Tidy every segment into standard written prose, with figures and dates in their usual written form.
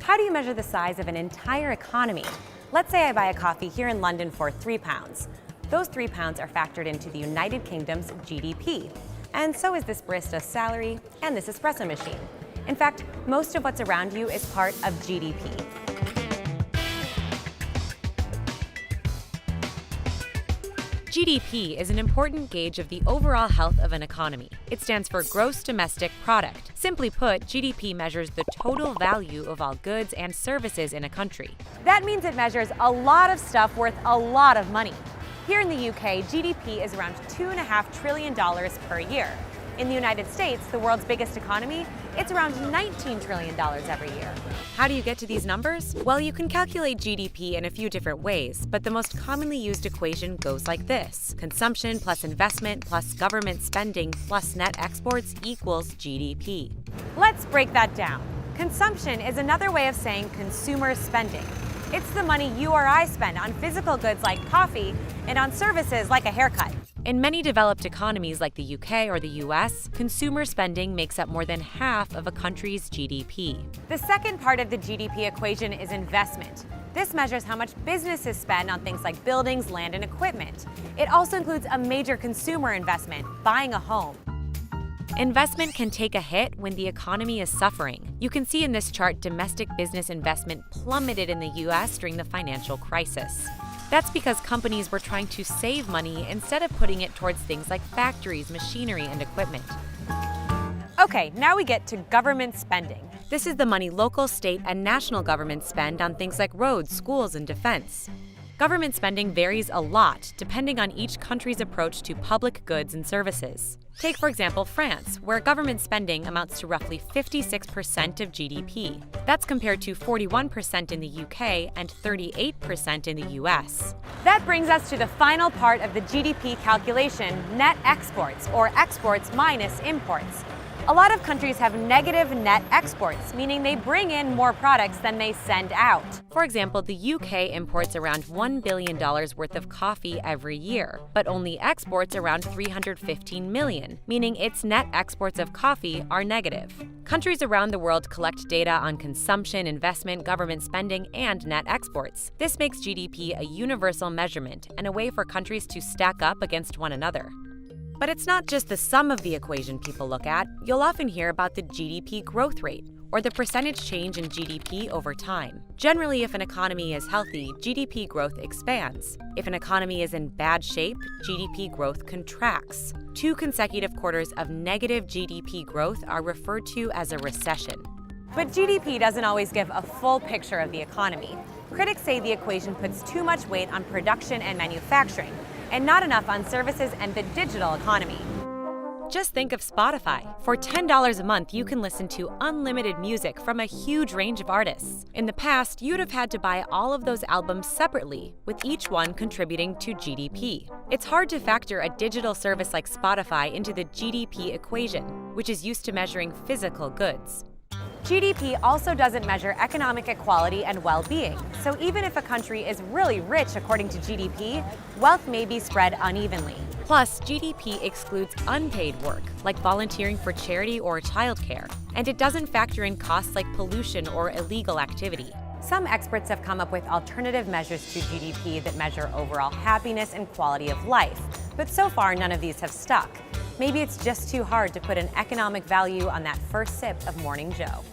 how do you measure the size of an entire economy? Let's say I buy a coffee here in London for £3. Those £3 are factored into the United Kingdom's GDP. And so is this barista's salary and this espresso machine. In fact, most of what's around you is part of GDP. GDP is an important gauge of the overall health of an economy. It stands for Gross Domestic Product. Simply put, GDP measures the total value of all goods and services in a country. That means it measures a lot of stuff worth a lot of money. Here in the UK, GDP is around $2.5 trillion per year. In the United States, the world's biggest economy, it's around $19 trillion every year. How do you get to these numbers? Well, you can calculate GDP in a few different ways, but the most commonly used equation goes like this. Consumption plus investment plus government spending plus net exports equals GDP. Let's break that down. Consumption is another way of saying consumer spending. It's the money you or I spend on physical goods like coffee and on services like a haircut. In many developed economies like the UK or the US, consumer spending makes up more than half of a country's GDP. The second part of the GDP equation is investment. This measures how much businesses spend on things like buildings, land, and equipment. It also includes a major consumer investment, buying a home. Investment can take a hit when the economy is suffering. You can see in this chart domestic business investment plummeted in the US during the financial crisis. That's because companies were trying to save money instead of putting it towards things like factories, machinery, and equipment. Okay, now we get to government spending. This is the money local, state, and national governments spend on things like roads, schools, and defense. Government spending varies a lot depending on each country's approach to public goods and services. Take, for example, France, where government spending amounts to roughly 56% of GDP. That's compared to 41% in the UK and 38% in the US. That brings us to the final part of the GDP calculation, net exports, or exports minus imports. A lot of countries have negative net exports, meaning they bring in more products than they send out. For example, the UK imports around $1 billion worth of coffee every year, but only exports around $315 million, meaning its net exports of coffee are negative. Countries around the world collect data on consumption, investment, government spending, and net exports. This makes GDP a universal measurement and a way for countries to stack up against one another. But it's not just the sum of the equation people look at. You'll often hear about the GDP growth rate, or the percentage change in GDP over time. Generally, if an economy is healthy, GDP growth expands. If an economy is in bad shape, GDP growth contracts. 2 consecutive quarters of negative GDP growth are referred to as a recession. But GDP doesn't always give a full picture of the economy. Critics say the equation puts too much weight on production and manufacturing, and not enough on services and the digital economy. Just think of Spotify. For $10 a month, you can listen to unlimited music from a huge range of artists. In the past, you'd have had to buy all of those albums separately, with each one contributing to GDP. It's hard to factor a digital service like Spotify into the GDP equation, which is used to measuring physical goods. GDP also doesn't measure economic equality and well-being, so even if a country is really rich according to GDP, wealth may be spread unevenly. Plus, GDP excludes unpaid work, like volunteering for charity or childcare, and it doesn't factor in costs like pollution or illegal activity. Some experts have come up with alternative measures to GDP that measure overall happiness and quality of life, but so far none of these have stuck. Maybe it's just too hard to put an economic value on that first sip of Morning Joe.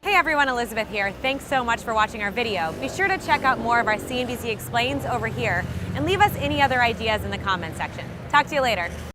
Hey everyone, Elizabeth here. Thanks so much for watching our video. Be sure to check out more of our CNBC Explains over here and leave us any other ideas in the comment section. Talk to you later.